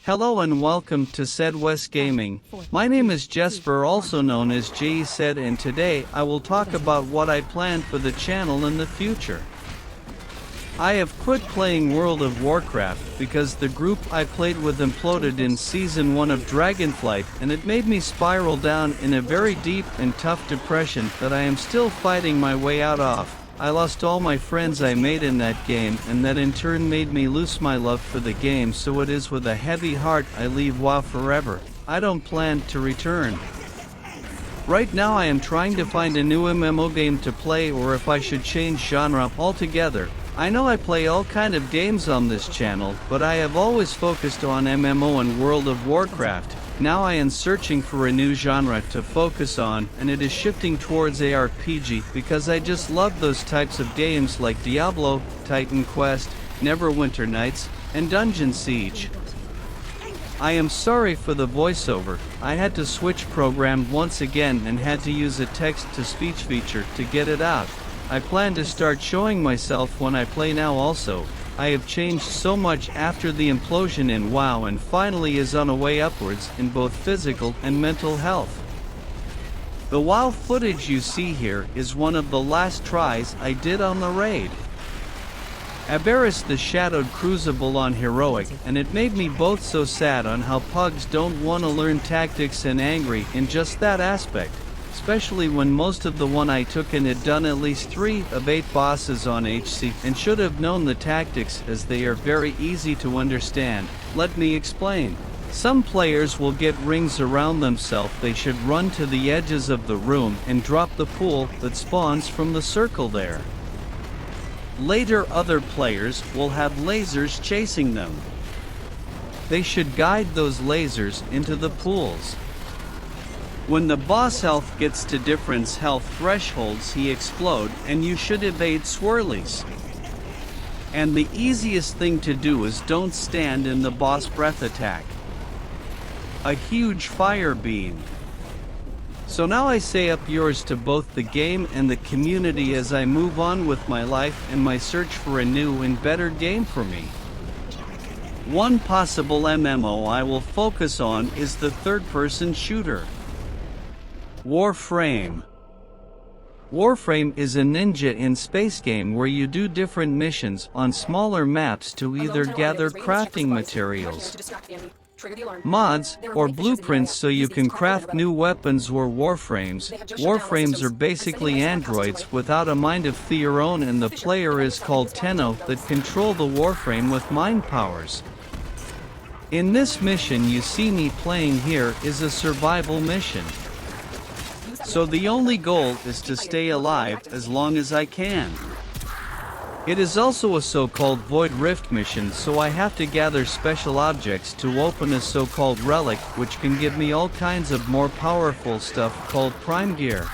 Hello and welcome to CedWes Gaming. My name is Jesper, also known as Said, and today I will talk about what I plan for the channel in the future. I have quit playing World of Warcraft because the group I played with imploded in Season 1 of Dragonflight, and it made me spiral down in a very deep and tough depression that I am still fighting my way out of. I lost all my friends I made in that game, and that in turn made me lose my love for the game, so it is with a heavy heart I leave WoW forever. I don't plan to return. Right now I am trying to find a new MMO game to play, or if I should change genre altogether. I know I play all kind of games on this channel, but I have always focused on MMO and World of Warcraft. Now I am searching for a new genre to focus on, and it is shifting towards ARPG because I just love those types of games like Diablo, Titan Quest, Neverwinter Nights, and Dungeon Siege. I am sorry for the voiceover. I had to switch program once again and had to use a text-to-speech feature to get it out. I plan to start showing myself when I play now also. I have changed so much after the implosion in WoW and finally is on a way upwards in both physical and mental health. The WoW footage you see here is one of the last tries I did on the raid. Aberris the Shadowed Crucible on Heroic, and it made me both so sad on how pugs don't want to learn tactics and angry in just that aspect. Especially when most of the one I took in had done at least 3 of 8 bosses on HC and should have known the tactics, as they are very easy to understand. Let me explain. Some players will get rings around themselves. They should run to the edges of the room and drop the pool that spawns from the circle there. Later other players will have lasers chasing them. They should guide those lasers into the pools. When the boss health gets to different health thresholds, he explode, and you should evade swirlies. And the easiest thing to do is don't stand in the boss breath attack. A huge fire beam. So now I say up yours to both the game and the community as I move on with my life and my search for a new and better game for me. One possible MMO I will focus on is the third-person shooter. Warframe. Warframe is a ninja in space game where you do different missions on smaller maps to either gather crafting materials, mods, or blueprints so you can craft new weapons or warframes. Warframes are basically androids without a mind of their own, and the player is called Tenno that control the warframe with mind powers. In this mission you see me playing here is a survival mission. So the only goal is to stay alive as long as I can. It is also a so-called Void Rift mission, so I have to gather special objects to open a so-called relic, which can give me all kinds of more powerful stuff called Prime Gear.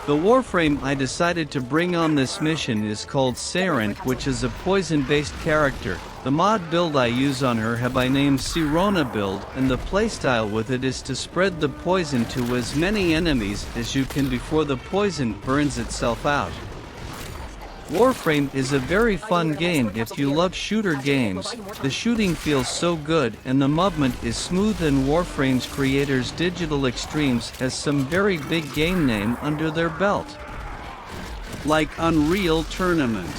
The warframe I decided to bring on this mission is called Saren, which is a poison-based character. The mod build I use on her have I named Sirona build, and the playstyle with it is to spread the poison to as many enemies as you can before the poison burns itself out. Warframe is a very fun game if you love shooter games. The shooting feels so good and the movement is smooth, and Warframe's creators Digital Extremes has some very big game name under their belt, like Unreal Tournament.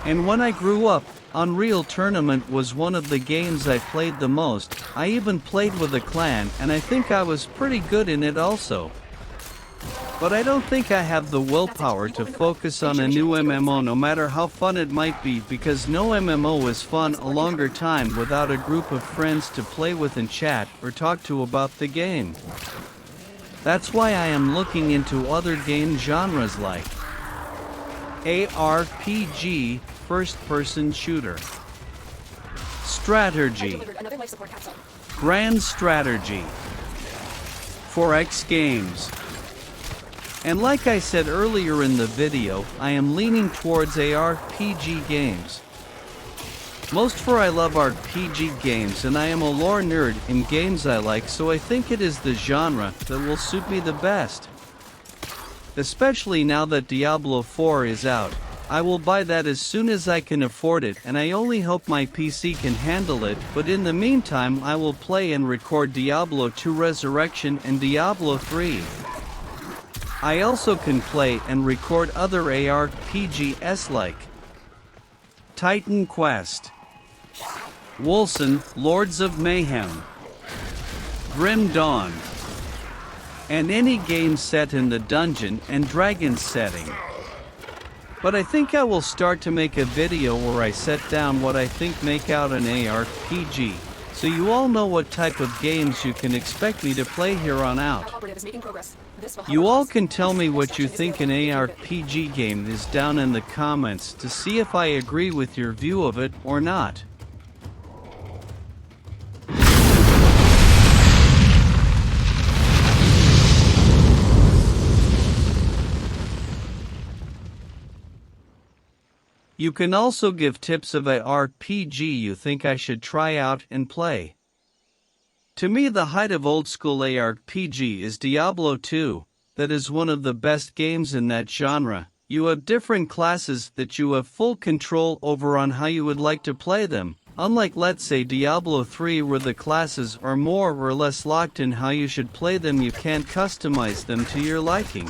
And when I grew up, Unreal Tournament was one of the games I played the most. I even played with a clan, and I think I was pretty good in it also. But I don't think I have the willpower to focus on a new MMO, no matter how fun it might be, because no MMO is fun a longer time without a group of friends to play with and chat or talk to about the game. That's why I am looking into other game genres like ARPG, first-person shooter, strategy, grand strategy, 4X games. And like I said earlier in the video, I am leaning towards ARPG games. Most for I love RPG games, and I am a lore nerd in games I like, so I think it is the genre that will suit me the best. Especially now that Diablo 4 is out. I will buy that as soon as I can afford it, and I only hope my PC can handle it, but in the meantime I will play and record Diablo 2 Resurrection and Diablo 3. I also can play and record other ARPGs like Titan Quest, Wolcen, Lords of Mayhem, Grim Dawn, and any game set in the Dungeon and Dragons setting. But I think I will start to make a video where I set down what I think make out an ARPG, so you all know what type of games you can expect me to play here on out. You all can tell me what you think an ARPG game is down in the comments to see if I agree with your view of it or not. You can also give tips of a RPG you think I should try out and play. To me, the height of old school ARPG is Diablo 2. That is one of the best games in that genre. You have different classes that you have full control over on how you would like to play them, unlike let's say Diablo 3 where the classes are more or less locked in how you should play them. You can't customize them to your liking.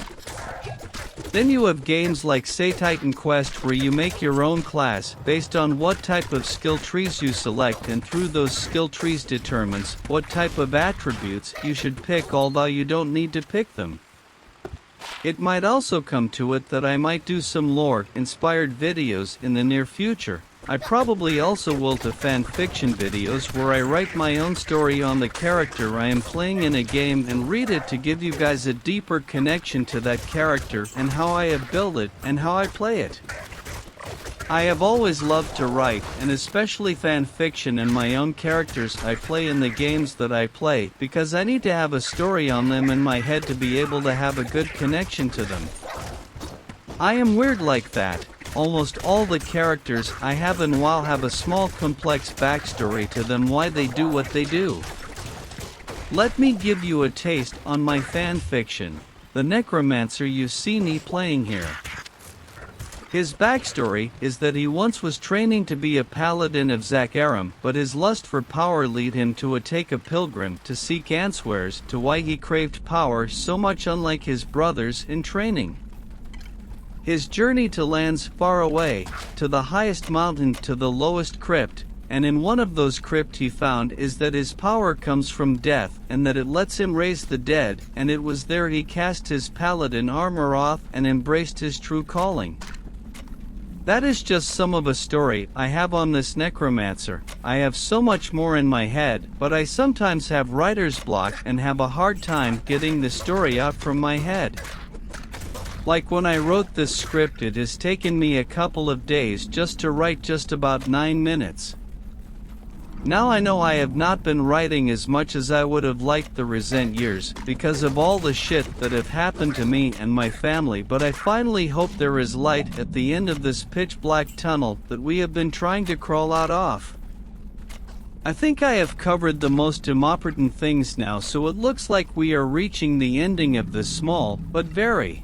Then you have games like say Titan Quest where you make your own class based on what type of skill trees you select, and through those skill trees determines what type of attributes you should pick, although you don't need to pick them. It might also come to it that I might do some lore-inspired videos in the near future. I probably also will do fan fiction videos where I write my own story on the character I am playing in a game and read it to give you guys a deeper connection to that character and how I have built it and how I play it. I have always loved to write, and especially fan fiction and my own characters I play in the games that I play, because I need to have a story on them in my head to be able to have a good connection to them. I am weird like that. Almost all the characters I have in WoW have a small complex backstory to them why they do what they do. Let me give you a taste on my fan fiction, the Necromancer you see me playing here. His backstory is that he once was training to be a paladin of Zakarum, but his lust for power lead him to take a pilgrim to seek answers to why he craved power so much, unlike his brothers in training. His journey to lands far away, to the highest mountain to the lowest crypt, and in one of those crypts he found is that his power comes from death and that it lets him raise the dead, and it was there he cast his paladin armor off and embraced his true calling. That is just some of a story I have on this Necromancer. I have so much more in my head, but I sometimes have writer's block and have a hard time getting the story out from my head. Like when I wrote this script, it has taken me a couple of days just to write just about 9 minutes. Now I know I have not been writing as much as I would have liked the recent years because of all the shit that have happened to me and my family, but I finally hope there is light at the end of this pitch black tunnel that we have been trying to crawl out of. I think I have covered the most important things now, so it looks like we are reaching the ending of this small but very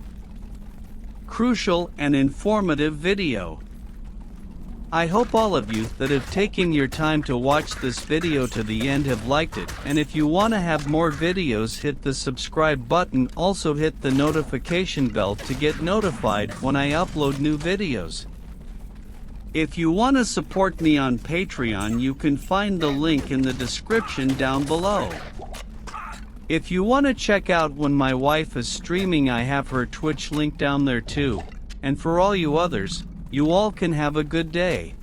crucial and informative video. I hope all of you that have taken your time to watch this video to the end have liked it, and if you want to have more videos, hit the subscribe button, also hit the notification bell to get notified when I upload new videos. If you want to support me on Patreon, you can find the link in the description down below. If you want to check out when my wife is streaming, I have her Twitch link down there too. And for all you others, you all can have a good day.